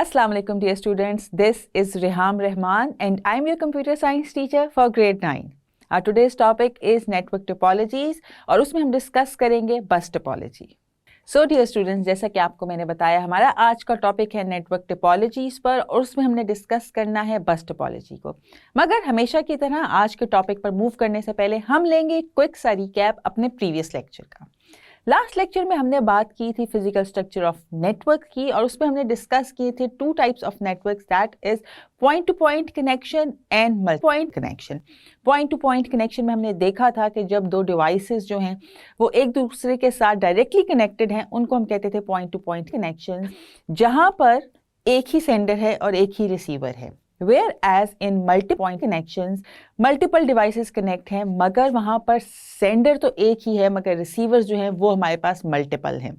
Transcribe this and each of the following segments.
Assalamu alaikum dear students, this is Reham Rahman and I am your computer science teacher for grade 9. Our today's topic is network topologies और उसमें हम discuss करेंगे बस topology. So dear students, जैसा कि आपको मैंने बताया हमारा आज का टॉपिक है नेटवर्क टोपोलॉजीज पर और उसमें हमने डिस्कस करना है बस टोपोलॉजी को. मगर हमेशा की तरह आज के टॉपिक पर मूव करने से पहले हम लेंगे क्विक सा रिकैप अपने प्रीवियस लेक्चर का. लास्ट लेक्चर में हमने बात की थी फिजिकल स्ट्रक्चर ऑफ नेटवर्क की और उसमें हमने डिस्कस किए थे two types of networks, that is point two point connection and multi point connection. Point two point connection में हमने देखा था कि जब दो डिवाइसेस जो हैं वो एक दूसरे के साथ डायरेक्टली कनेक्टेड हैं उनको हम कहते थे पॉइंट टू पॉइंट कनेक्शन, जहां पर एक ही सेंडर है और एक ही रिसीवर है. Whereas in multi-point connections, multiple devices connect हैं मगर वहाँ पर sender तो एक ही है मगर receivers जो हैं वो हमारे पास multiple हैं.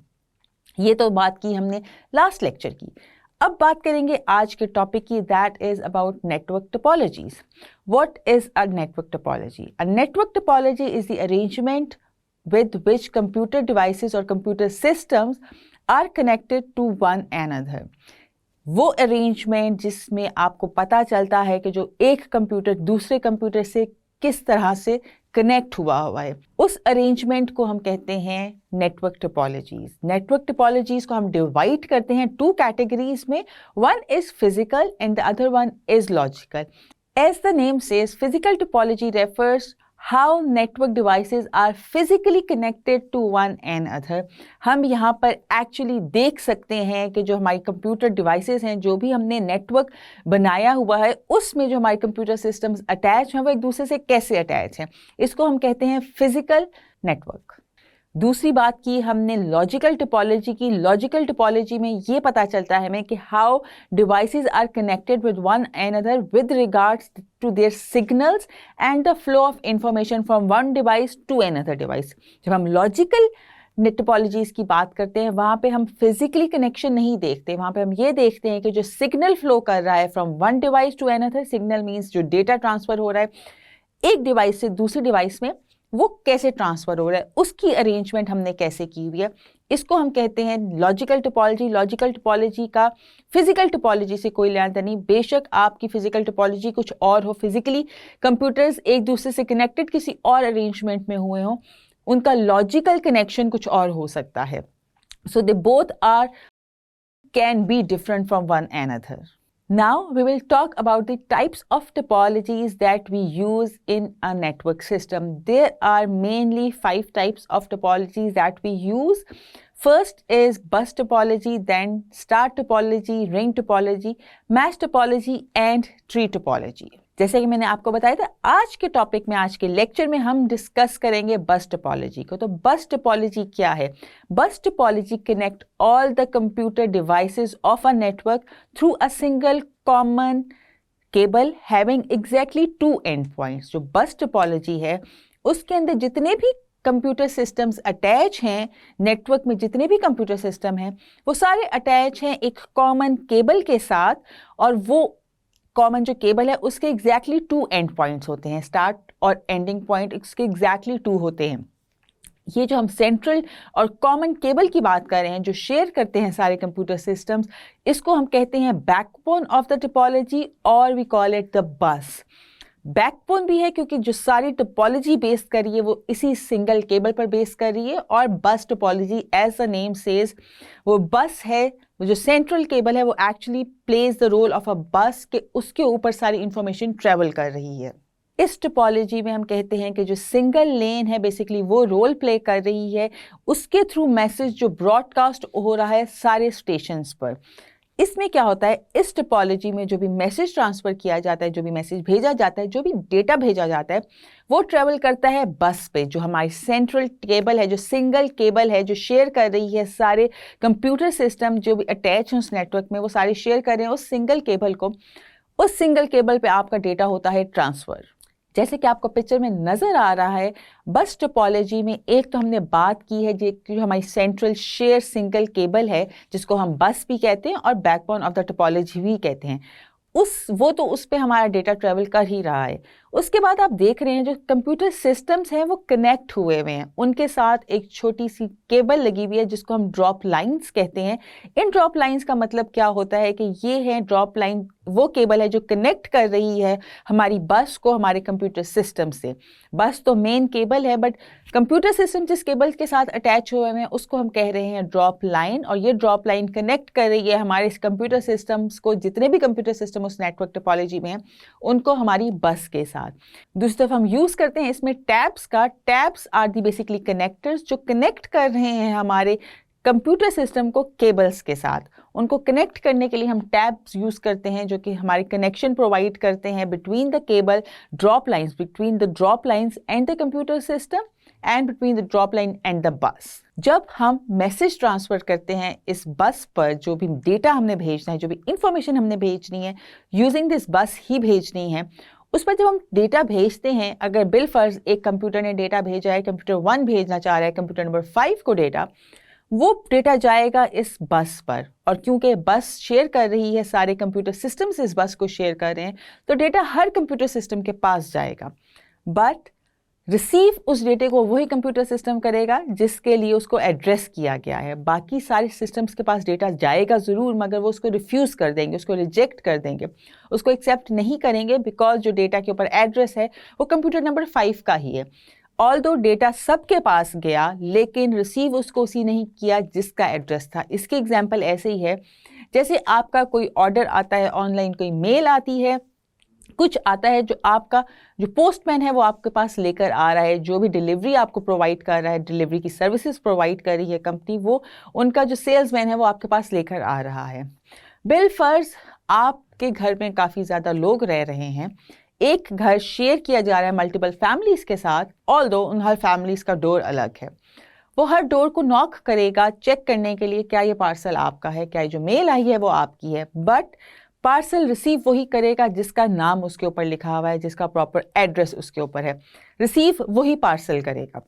ये तो बात की हमने last lecture की. अब बात करेंगे आज के टॉपिक की, that is about network topologies. What is a network topology? A network topology is the arrangement with which computer devices or computer systems are connected to one another. वो arrangement जिसमें आपको पता चलता है कि जो एक कंप्यूटर दूसरे कंप्यूटर से किस तरह से कनेक्ट हुआ है, उस अरेंजमेंट को हम कहते हैं नेटवर्क टोपोलॉजीज. नेटवर्क टोपोलॉजीज को हम डिवाइड करते हैं टू कैटेगरीज में. One is physical and the other one is logical. As the name says, physical topology refers how network devices are physically connected to one another. हम यहाँ पर actually देख सकते हैं कि जो हमारी कंप्यूटर डिवाइसेस हैं, जो भी हमने नेटवर्क बनाया हुआ है, उसमें जो हमारे कंप्यूटर सिस्टम्स अटैच हैं वो एक दूसरे से कैसे अटैच हैं. इसको हम कहते हैं फिजिकल नेटवर्क. दूसरी बात की हमने लॉजिकल टोपोलॉजी की. लॉजिकल टोपोलॉजी में ये पता चलता है हमें कि how devices are connected with one another with regards to their signals and the flow of information from one device to another device. जब हम लॉजिकल टोपोलॉजीज की बात करते हैं वहाँ पे हम फिजिकली कनेक्शन नहीं देखते. वहाँ पे हम ये देखते हैं कि जो सिग्नल फ्लो कर रहा है from one device to another, signal means जो डेटा ट्रांसफर हो रहा है एक डिवाइस से दूसरी डिवाइस में, वो कैसे ट्रांसफर हो रहा है, उसकी अरेंजमेंट हमने कैसे की हुई है. इसको हम कहते हैं लॉजिकल टोपोलॉजी. लॉजिकल टोपोलॉजी का फिजिकल टोपोलॉजी से कोई लेना नहीं. बेशक आपकी फिजिकल टोपोलॉजी कुछ और हो, फिजिकली कंप्यूटर्स एक दूसरे से कनेक्टेड किसी और अरेंजमेंट में हुए हों, उनका लॉजिकल कनेक्शन कुछ और हो सकता है. So they both are can be different from one another. Now we will talk about the types of topologies that we use in a network system. There are mainly 5 types of topologies that we use. First is bus topology, then star topology, ring topology, mesh topology and tree topology. जैसे कि मैंने आपको बताया था आज के topic में, आज के लेक्चर में हम डिस्कस करेंगे बस टोपोलॉजी को. तो बस टोपोलॉजी क्या है? बस topology connect all the computer devices of a network through a single common cable having exactly 2 and points. जो बस टोपोलॉजी है उसके अंदर जितने भी कंप्यूटर सिस्टम्स अटैच हैं, नेटवर्क में जितने भी कंप्यूटर सिस्टम हैं वो सारे अटैच हैं एक कॉमन केबल के साथ, और वो कॉमन जो केबल है उसके एग्जैक्टली 2 एंड पॉइंट्स होते हैं. स्टार्ट और एंडिंग पॉइंट इसके एग्जैक्टली 2 होते हैं. ये जो हम सेंट्रल और कॉमन केबल की बात कर रहे हैं जो शेयर करते हैं सारे कंप्यूटर सिस्टम्स, इसको हम कहते हैं बैकबोन ऑफ द टोपोलॉजी और we call it the bus. Backbone भी है क्योंकि जो सारी टोपोलॉजी बेस कर रही है वो इसी सिंगल केबल पर बेस कर रही है, और bus topology as the name says वो बस है. वो जो सेंट्रल केबल है वो actually plays the role of a bus के उसके ऊपर सारी इंफॉर्मेशन ट्रेवल कर रही है. इस टोपोलॉजी में हम कहते हैं कि जो सिंगल लेन है बेसिकली वो रोल प्ले कर रही है, उसके थ्रू मैसेज जो ब्रॉडकास्ट हो रहा है सारे स्टेशंस पर. इसमें क्या होता है, इस टोपोलॉजी में जो भी मैसेज ट्रांसफर किया जाता है, जो भी मैसेज भेजा जाता है, जो भी डेटा भेजा जाता है वो ट्रेवल करता है बस पे. जो हमारी सेंट्रल केबल है, जो सिंगल केबल है जो शेयर कर रही है सारे कंप्यूटर सिस्टम जो भी अटैच हैं उस नेटवर्क में, वो सारे शेयर कर रहे हैं उस सिंगल केबल को. उस सिंगल केबल पे आपका डेटा होता है ट्रांसफ़र. जैसे कि आपको पिक्चर में नज़र आ रहा है, बस टोपोलॉजी में एक तो हमने बात की है जो हमारी सेंट्रल शेयर सिंगल केबल है जिसको हम बस भी कहते हैं और बैकबोन ऑफ द टोपोलॉजी भी कहते हैं. उस पे हमारा डेटा ट्रेवल कर ही रहा है. उसके बाद आप देख रहे हैं जो कंप्यूटर सिस्टम्स हैं वो कनेक्ट हुए हुए हैं, उनके साथ एक छोटी सी केबल लगी हुई है जिसको हम ड्रॉप लाइंस कहते हैं। इन ड्रॉप लाइंस का मतलब क्या होता है कि ये है ड्रॉप लाइन, वो केबल है जो कनेक्ट कर रही है हमारी बस को हमारे कंप्यूटर सिस्टम से। बस तो मेन केबल है, बट कंप्यूटर सिस्टम जिस केबल के साथ अटैच हुए हैं उसको हम कह रहे हैं ड्रॉप लाइन, और ये ड्रॉप लाइन कनेक्ट कर रही है हमारे कंप्यूटर सिस्टम्स को, जितने भी कंप्यूटर सिस्टम उस नेटवर्क टोपोलॉजी में हैं उनको हमारी बस के साथ। दूसरी तरफ हम यूज करते हैं इसमें टैब्स का। Tabs are the basically connectors जो कनेक्ट कर रहे हैं हमारे कंप्यूटर सिस्टम को केबल्स के साथ। उनको कनेक्ट करने के लिए हम टैब्स यूज करते हैं जो कि हमारे कनेक्शन प्रोवाइड करते हैं between the cable drop lines, between the drop lines and the computer system and between the drop line and the बस। जब हम मैसेज ट्रांसफर करते हैं इस बस पर, जो भी डेटा हमने भेजना है, जो भी इंफॉर्मेशन हमने भेजनी है, यूजिंग दिस बस ही भेजनी है, उस पर जब हम डेटा भेजते हैं, अगर बिल फर्ज एक कंप्यूटर ने डेटा भेजा है, कंप्यूटर 1 भेजना चाह रहा है कंप्यूटर नंबर 5 को डेटा, वो डेटा जाएगा इस बस पर, और क्योंकि बस शेयर कर रही है, सारे कंप्यूटर सिस्टम्स इस बस को शेयर कर रहे हैं, तो डेटा हर कंप्यूटर सिस्टम के पास जाएगा। बट रिसीव उस डेटे को वही कंप्यूटर सिस्टम करेगा जिसके लिए उसको एड्रेस किया गया है। बाकी सारे सिस्टम्स के पास डेटा जाएगा ज़रूर, मगर वो उसको रिफ्यूज़ कर देंगे, उसको रिजेक्ट कर देंगे, उसको एक्सेप्ट नहीं करेंगे, बिकॉज जो डेटा के ऊपर एड्रेस है वो कंप्यूटर नंबर 5 का ही है। ऑल्दो डेटा सबके पास गया, लेकिन रिसीव उसको उसी नहीं किया जिसका एड्रेस था। इसकी एग्जाम्पल ऐसे ही है जैसे आपका कोई ऑर्डर आता है ऑनलाइन, कोई मेल आती है, कुछ आता है जो आपका जो पोस्टमैन है वो आपके पास लेकर आ रहा है, जो भी डिलीवरी आपको प्रोवाइड कर रहा है, डिलीवरी की सर्विसेज प्रोवाइड कर रही है कंपनी, वो उनका जो सेल्समैन है वो आपके पास लेकर आ रहा है। बिल फर्ज आपके घर में काफ़ी ज़्यादा लोग रह रहे हैं, एक घर शेयर किया जा रहा है मल्टीपल फैमिलीज़ के साथ, ऑल्दो उन हर फैमिलीज़ का डोर अलग है। वो हर डोर को नॉक करेगा चेक करने के लिए क्या ये पार्सल आपका है, क्या ये जो मेल आई है वो आपकी है, बट पार्सल रिसीव वही करेगा जिसका नाम उसके ऊपर लिखा हुआ है, जिसका प्रॉपर एड्रेस उसके ऊपर है, रिसीव वही पार्सल करेगा।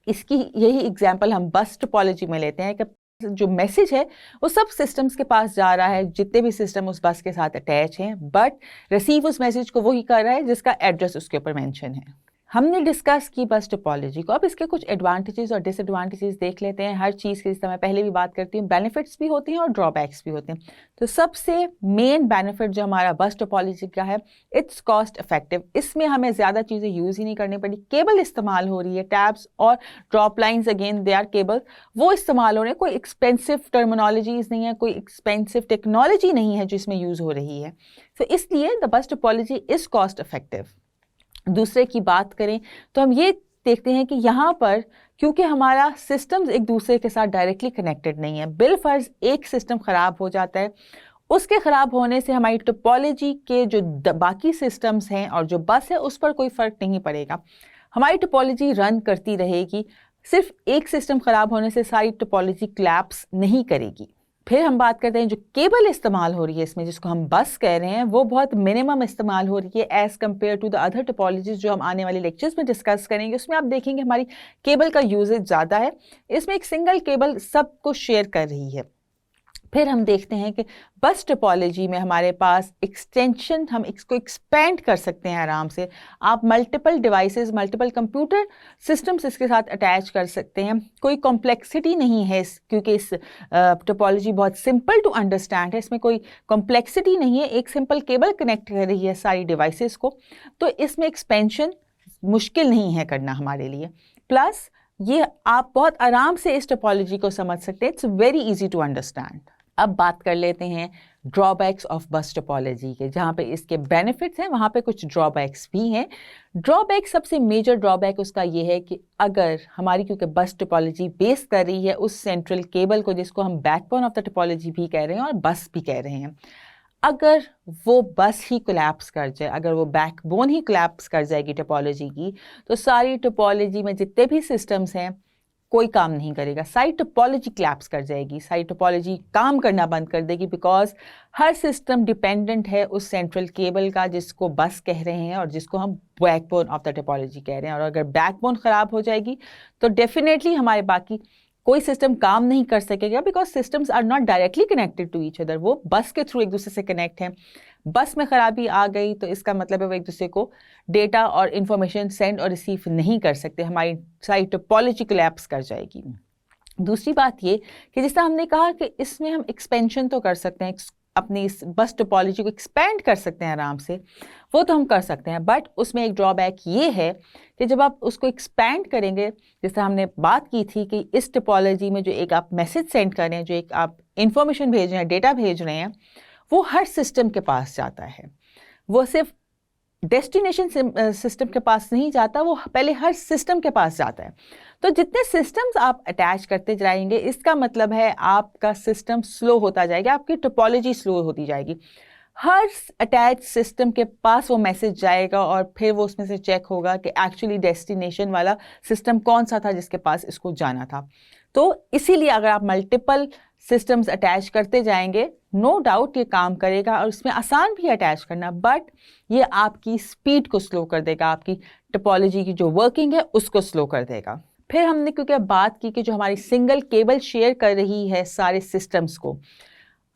इसकी यही एग्जाम्पल हम बस टोपोलॉजी में लेते हैं कि जो मैसेज है वो सब सिस्टम्स के पास जा रहा है, जितने भी सिस्टम उस बस के साथ अटैच हैं, बट रिसीव उस मैसेज को वही कर रहा है जिसका एड्रेस उसके ऊपर मेंशन है। हमने डिस्कस की बस टोपोलॉजी को, अब इसके कुछ एडवांटेजेस और डिसएडवांटेजेस देख लेते हैं। हर चीज़ के, जिस मैं पहले भी बात करती हूँ, बेनिफिट्स भी होते हैं और ड्रॉबैक्स भी होते हैं। तो सबसे मेन बेनिफिट जो हमारा बस टोपोलॉजी का है, इट्स कॉस्ट इफेक्टिव। इसमें हमें ज़्यादा चीज़ें यूज़ ही नहीं करनी पड़ी, केबल इस्तेमाल हो रही है, टैब्स और drop lines, again they are cable, वो इस्तेमाल हो रहे हैं। कोई एक्सपेंसिव टर्मिनोलॉजीज़ नहीं है, कोई एक्सपेंसिव टेक्नोलॉजी नहीं है जो इसमें यूज़ हो रही है। तो इसलिए the bus topology is cost effective. दूसरे की बात करें तो हम ये देखते हैं कि यहाँ पर क्योंकि हमारा सिस्टम्स एक दूसरे के साथ डायरेक्टली कनेक्टेड नहीं है, बिल फर्ज एक सिस्टम ख़राब हो जाता है, उसके ख़राब होने से हमारी टोपोलॉजी के जो बाकी सिस्टम्स हैं और जो बस है उस पर कोई फ़र्क नहीं पड़ेगा। हमारी टोपोलॉजी रन करती रहेगी, सिर्फ एक सिस्टम ख़राब होने से सारी टोपोलॉजी कोलैप्स नहीं करेगी। फिर हम बात करते हैं जो केबल इस्तेमाल हो रही है इसमें, जिसको हम बस कह रहे हैं, वो बहुत मिनिमम इस्तेमाल हो रही है as compare to the other topologies जो हम आने वाले लेक्चर्स में डिस्कस करेंगे। उसमें आप देखेंगे हमारी केबल का यूजेज ज़्यादा है, इसमें एक सिंगल केबल सबको शेयर कर रही है। फिर हम देखते हैं कि बस टोपोलॉजी में हमारे पास एक्सटेंशन, हम इसको एक्सपेंड कर सकते हैं आराम से। आप multiple devices, multiple computer systems इसके साथ अटैच कर सकते हैं। कोई कॉम्प्लेक्सिटी नहीं है क्योंकि इस टोपोलॉजी बहुत सिंपल टू अंडरस्टैंड है, इसमें कोई कॉम्प्लेक्सिटी नहीं है, एक सिंपल केबल कनेक्ट कर रही है सारी डिवाइसेस को, तो इसमें एक्सपेंशन मुश्किल नहीं है करना हमारे लिए। प्लस ये आप बहुत आराम से इस टोपोलॉजी को समझ सकते हैं, it's very easy to understand. अब बात कर लेते हैं ड्रॉबैक्स ऑफ बस टोपोलॉजी के। जहाँ पे इसके बेनिफिट्स हैं वहाँ पे कुछ ड्रॉबैक्स भी हैं। ड्रॉबैक, सबसे मेजर ड्रॉबैक उसका ये है कि अगर हमारी, क्योंकि बस टोपोलॉजी बेस कर रही है उस सेंट्रल केबल को जिसको हम बैकबोन ऑफ द टोपोलॉजी भी कह रहे हैं और बस भी कह रहे हैं, अगर वो बस ही कोलैप्स कर जाए, अगर वो बैकबोन ही कोलैप्स कर जाएगी टोपोलॉजी की, तो सारी टोपोलॉजी में जितने भी सिस्टम्स हैं कोई काम नहीं करेगा, सारी टोपोलॉजी कोलैप्स कर जाएगी, सारी टोपोलॉजी काम करना बंद कर देगी, बिकॉज हर सिस्टम डिपेंडेंट है उस सेंट्रल केबल का जिसको बस कह रहे हैं और जिसको हम बैकबोन ऑफ द टोपोलॉजी कह रहे हैं। और अगर बैकबोन ख़राब हो जाएगी तो डेफिनेटली हमारे बाकी कोई सिस्टम काम नहीं कर सकेगा, because systems are not directly connected to each other, वो बस के थ्रू एक दूसरे से कनेक्ट हैं। बस में ख़राबी आ गई तो इसका मतलब है वो एक दूसरे को डेटा और इन्फॉर्मेशन सेंड और रिसीव नहीं कर सकते, हमारी सारी टोपोलॉजी कोलैप्स कर जाएगी। दूसरी बात ये कि जैसा हमने कहा कि इसमें हम एक्सपेंशन तो कर सकते हैं, अपनी इस बस टोपोलॉजी को एक्सपेंड कर सकते हैं आराम से, वो तो हम कर सकते हैं, बट उसमें एक ड्रॉबैक ये है कि जब आप उसको एक्सपेंड करेंगे, जैसा हमने बात की थी कि इस टोपोलॉजी में जो एक आप मैसेज सेंड कर रहे हैं, जो एक आप इंफॉर्मेशन भेज रहे हैं, डेटा भेज रहे हैं, वो हर सिस्टम के पास जाता है, वो सिर्फ डेस्टिनेशन सिस्टम के पास नहीं जाता, वो पहले हर सिस्टम के पास जाता है। तो जितने सिस्टम्स आप अटैच करते जाएंगे, इसका मतलब है आपका सिस्टम स्लो होता जाएगा, आपकी टोपोलॉजी स्लो होती जाएगी। हर अटैच सिस्टम के पास वो मैसेज जाएगा और फिर वो उसमें से चेक होगा कि एक्चुअली डेस्टिनेशन वाला सिस्टम कौन सा था जिसके पास इसको जाना था। तो इसीलिए अगर आप मल्टीपल सिस्टम्स अटैच करते जाएंगे, नो डाउट ये काम करेगा और इसमें आसान भी अटैच करना, बट ये आपकी स्पीड को स्लो कर देगा, आपकी टोपोलॉजी की जो वर्किंग है उसको स्लो कर देगा। फिर हमने क्योंकि बात की कि जो हमारी सिंगल केबल शेयर कर रही है सारे सिस्टम्स को,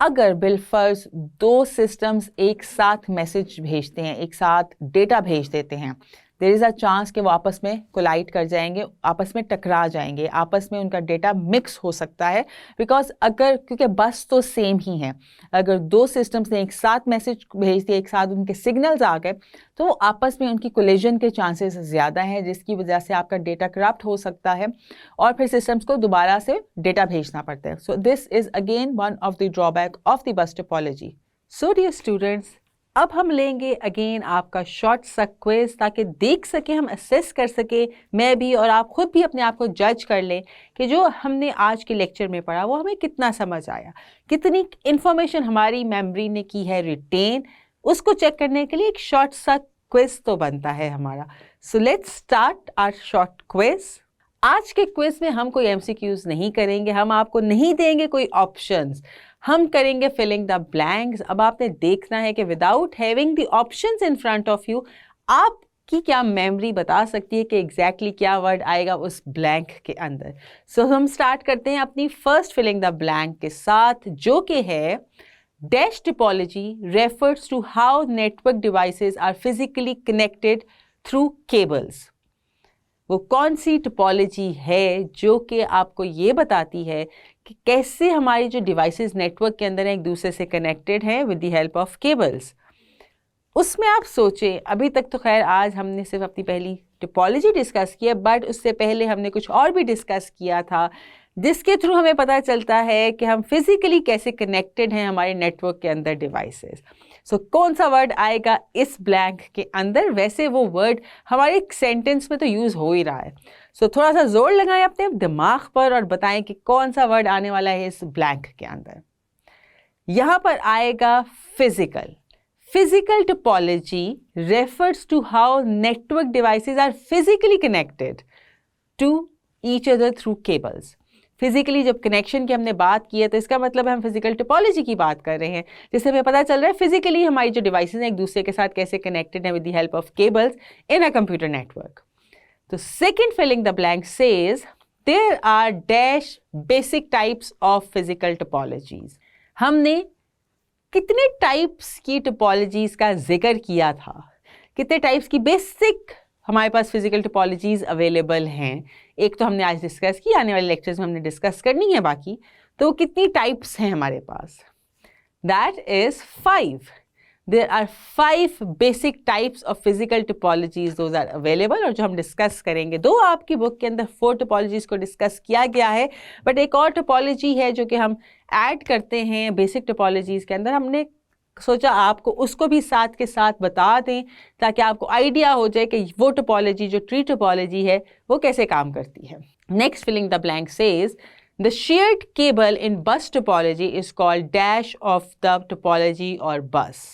अगर बिलफर्ज दो सिस्टम्स एक साथ मैसेज भेजते हैं, एक साथ डेटा भेज देते हैं, देयर इज़ अ चांस कि वो आपस में कोलाइड कर जाएंगे, आपस में टकरा जाएंगे, आपस में उनका डेटा मिक्स हो सकता है। बिकॉज अगर, क्योंकि बस तो सेम ही है, अगर दो सिस्टम्स ने एक साथ मैसेज भेज दिए, एक साथ उनके सिग्नल्स आ गए, तो आपस में उनकी कोलिजन के चांसेस ज़्यादा हैं, जिसकी वजह से आपका डेटा करप्ट हो सकता है और फिर सिस्टम्स को दोबारा से डेटा भेजना पड़ता है। So this is again one of the drawback of the bus topology. So dear students, अब हम लेंगे अगेन आपका शॉर्ट सा क्विज, ताकि देख सके, हम असेस कर सके, मैं भी और आप खुद भी अपने आप को जज कर लें कि जो हमने आज के लेक्चर में पढ़ा वो हमें कितना समझ आया, कितनी इंफॉर्मेशन हमारी मेमोरी ने की है रिटेन। उसको चेक करने के लिए एक शॉर्ट सा क्विज तो बनता है हमारा। So let's start our short quiz. आज के क्विज में हम कोई MCQs नहीं करेंगे, हम आपको नहीं देंगे कोई ऑप्शंस, हम करेंगे फिलिंग द ब्लैंक्स। अब आपने देखना है कि without having the options in front of you, आपकी क्या मेमोरी बता सकती है कि एग्जैक्टली क्या वर्ड आएगा उस ब्लैंक के अंदर। सो हम स्टार्ट करते हैं अपनी फर्स्ट फिलिंग द ब्लैंक के साथ, जो कि है dash topology refers to how network devices are physically connected through cables. वो कौन सी टोपोलॉजी है जो कि आपको ये बताती है कि कैसे हमारी जो डिवाइसेस नेटवर्क के अंदर एक दूसरे से कनेक्टेड हैं with the help of cables. उसमें आप सोचें, अभी तक तो खैर आज हमने सिर्फ अपनी पहली टोपोलॉजी डिस्कस किया, बट उससे पहले हमने कुछ और भी डिस्कस किया था, जिसके थ्रू हमें पता चलता है कि हम फिजिकली कैसे कनेक्टेड हैं हमारे नेटवर्क के अंदर डिवाइसेस। सो कौन सा वर्ड आएगा इस ब्लैंक के अंदर? वैसे वो वर्ड हमारे सेंटेंस में तो यूज़ हो ही रहा है। सो थोड़ा सा जोर लगाएं अपने दिमाग पर और बताएं कि कौन सा वर्ड आने वाला है इस ब्लैंक के अंदर। यहाँ पर आएगा physical. Physical topology refers to how network devices are physically connected to each other through cables. Physically जब कनेक्शन की हमने बात की है तो इसका मतलब है हम फिजिकल टोपोलॉजी की बात कर रहे हैं, जिससे हमें पता चल रहा है फिजिकली हमारी जो डिवाइसेस हैं एक दूसरे के साथ कैसे कनेक्टेड है with the help of cables in a computer network. तो second filling the blank says there are dash basic types of physical topologies. हमने कितने टाइप्स की टोपोलॉजीज का जिक्र किया था, कितने टाइप्स की बेसिक हमारे पास फिजिकल टोपोलॉजीज अवेलेबल हैं। एक तो हमने आज डिस्कस की, आने वाले लेक्चर्स में हमने डिस्कस करनी है बाकी। तो कितनी टाइप्स हैं हमारे पास? That is 5। There are 5 basic types of physical topologies, those are available, और जो हम डिस्कस करेंगे। दो आपकी बुक के अंदर 4 टोपोलॉजीज को डिस्कस किया गया है, बट एक और टोपोलॉजी है जो कि हम ऐड करते हैं बेसिक टोपोलॉजीज के अंदर। हमने सोचा आपको उसको भी साथ के साथ बता दें ताकि आपको आइडिया हो जाए कि वो टोपोलॉजी जो ट्री टोपोलॉजी है वो कैसे काम करती है। Next filling the blank says the shared cable in bus topology is called dash of the topology और बस।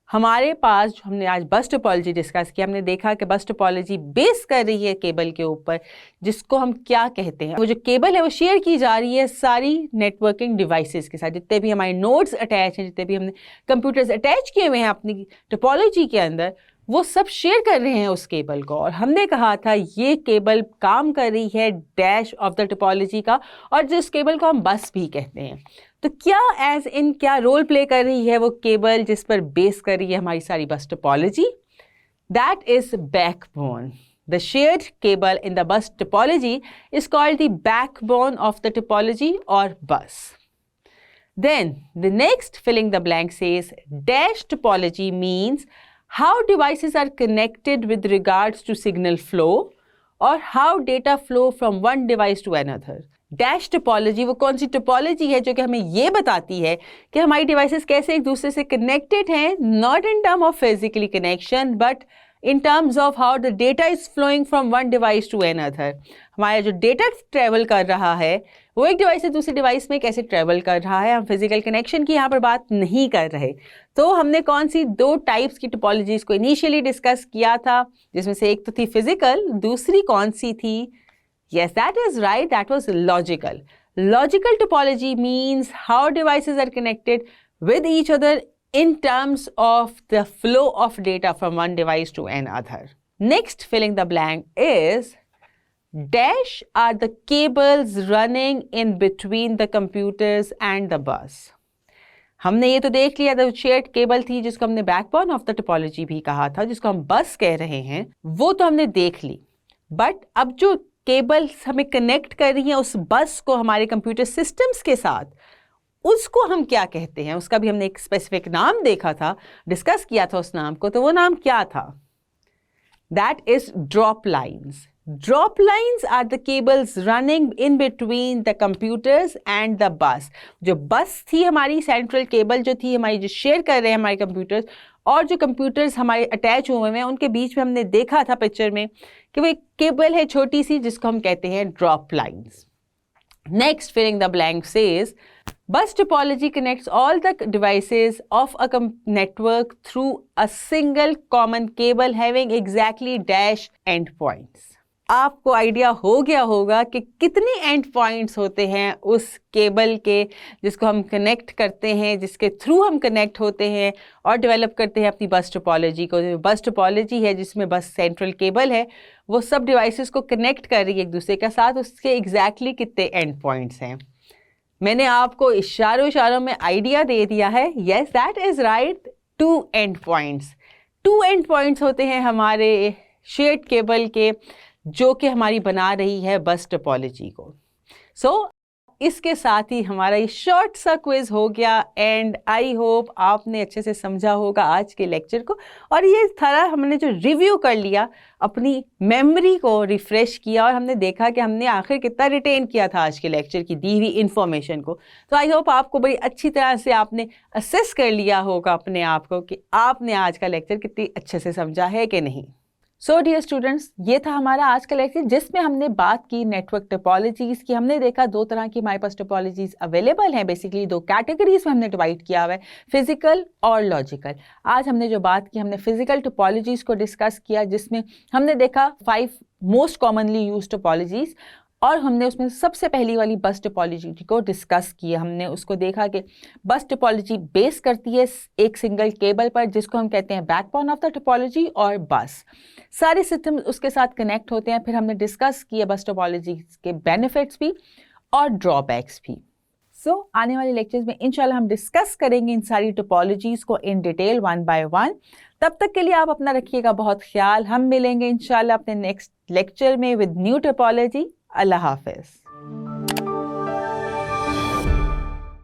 हमारे पास जो हमने आज बस टोपोलॉजी डिस्कस किया, हमने देखा कि बस टोपोलॉजी बेस कर रही है केबल के ऊपर, जिसको हम क्या कहते हैं, वो जो केबल है वो शेयर की जा रही है सारी नेटवर्किंग डिवाइसेस के साथ। जितने भी हमारे नोड्स अटैच हैं, जितने भी हमने कंप्यूटर्स अटैच किए हुए हैं अपनी टोपोलॉजी के अंदर, वो सब शेयर कर रहे हैं उस केबल को, और हमने कहा था ये केबल काम कर रही है डैश ऑफ द टोपोलॉजी का, और जिस केबल को हम बस भी कहते हैं। तो क्या रोल प्ले कर रही है वो केबल जिस पर बेस कर रही है हमारी सारी बस topology? That is backbone. The shared cable in the bus topology is called the backbone of the topology or bus. Then the next filling the blank says dash topology means how devices are connected with regards to signal flow or how data flow from one device to another. Dash topology वो कौन सी topology है जो कि हमें ये बताती है कि हमारी डिवाइसेस कैसे एक दूसरे से कनेक्टेड हैं, not in term of physically connection but in terms of how the data is flowing from one device to another. हमारा जो डेटा ट्रेवल कर रहा है वो एक डिवाइस से दूसरी डिवाइस में कैसे ट्रेवल कर रहा है। हम फिजिकल कनेक्शन की यहाँ पर बात नहीं कर रहे। तो हमने कौन सी दो टाइप्स की टोपोलॉजीज को इनिशियली डिस्कस किया था, जिसमें से एक तो थी फिजिकल, दूसरी कौन सी थी? Yes, that is right, that was logical. Logical topology means how devices are connected with each other in terms of the flow of data from one device to another. Next filling the blank is dash are the cables running in between the computers and the bus. हमने ये तो देख लिया था, shared cable थी जिसको हमने backbone of the topology भी कहा था, जिसको हम बस कह रहे हैं, वो तो हमने देख ली। बट अब जो केबल्स हमें कनेक्ट कर रही हैं उस बस को हमारे कंप्यूटर सिस्टम्स के साथ, उसको हम क्या कहते हैं? उसका भी हमने एक स्पेसिफिक नाम देखा था, डिस्कस किया था उस नाम को। तो वो नाम क्या था? That is drop lines. Drop lines are the cables running in between the computers and the bus. जो बस थी हमारी, सेंट्रल केबल जो थी हमारी, जो शेयर कर रहे हैं हमारे कंप्यूटर्स, और जो कंप्यूटर्स हमारे अटैच हुए हैं उनके बीच में हमने देखा था पिक्चर में कि वो एक केबल है छोटी सी जिसको हम कहते हैं drop lines. Next filling the blank says bus topology connects all the devices of a network through a single common cable having exactly dash endpoints. आपको आइडिया हो गया होगा कि कितने एंड पॉइंट्स होते हैं उस केबल के जिसको हम कनेक्ट करते हैं, जिसके थ्रू हम कनेक्ट होते हैं और डेवलप करते हैं अपनी बस टोपोलॉजी को. जो बस टोपोलॉजी है जिसमें बस सेंट्रल केबल है वो सब डिवाइसेस को कनेक्ट कर रही है एक दूसरे के साथ, उसके एग्जैक्टली कितने एंड पॉइंट्स हैं. मैंने आपको इशारों में आइडिया दे दिया है. Yes, that is right, 2 and points. 2 and points होते हैं हमारे शेयर्ड केबल के, जो कि हमारी बना रही है बस टोपोलॉजी को. सो इसके साथ ही हमारा ये शॉर्ट सा क्विज हो गया, एंड आई होप आपने अच्छे से समझा होगा आज के लेक्चर को, और ये सारा हमने जो रिव्यू कर लिया, अपनी मेमोरी को रिफ्रेश किया, और हमने देखा कि हमने आखिर कितना रिटेन किया था आज के लेक्चर की दी हुई इन्फॉर्मेशन को. तो आई होप आपको बड़ी अच्छी तरह से आपने असेस कर लिया होगा अपने आप को कि आपने आज का लेक्चर कितनी अच्छे से समझा है कि नहीं. सो डियर स्टूडेंट्स, ये था हमारा आज का लेक्चर जिसमें हमने बात की नेटवर्क टोपोलॉजीज़ की. हमने देखा 2 तरह की हमारे पास टोपोलॉजीज़ अवेलेबल हैं. बेसिकली 2 कैटेगरीज में हमने डिवाइड किया हुआ है, फिजिकल और लॉजिकल. आज हमने जो बात की, हमने फिजिकल टोपोलॉजीज़ को डिस्कस किया, जिसमें हमने देखा 5 मोस्ट कॉमनली यूज टोपोलॉजीज़, और हमने उसमें सबसे पहली वाली बस टोपोलॉजी को डिस्कस किया. हमने उसको देखा कि बस टोपोलॉजी बेस करती है एक सिंगल केबल पर, जिसको हम कहते हैं बैकबोन ऑफ द टोपोलॉजी और बस. सारे सिस्टम उसके साथ कनेक्ट होते हैं. फिर हमने डिस्कस किया बस टोपोलॉजी के बेनिफिट्स भी और ड्रॉबैक्स भी. सो आने वाले लेक्चर्स में इंशाल्लाह हम डिस्कस करेंगे इन सारी टोपोलॉजीज़ को इन डिटेल 1 बाय 1. तब तक के लिए आप अपना रखिएगा बहुत ख्याल. हम मिलेंगे इंशाल्लाह अपने नेक्स्ट लेक्चर में विद न्यू टोपोलॉजी. अल्लाह हाफिज़.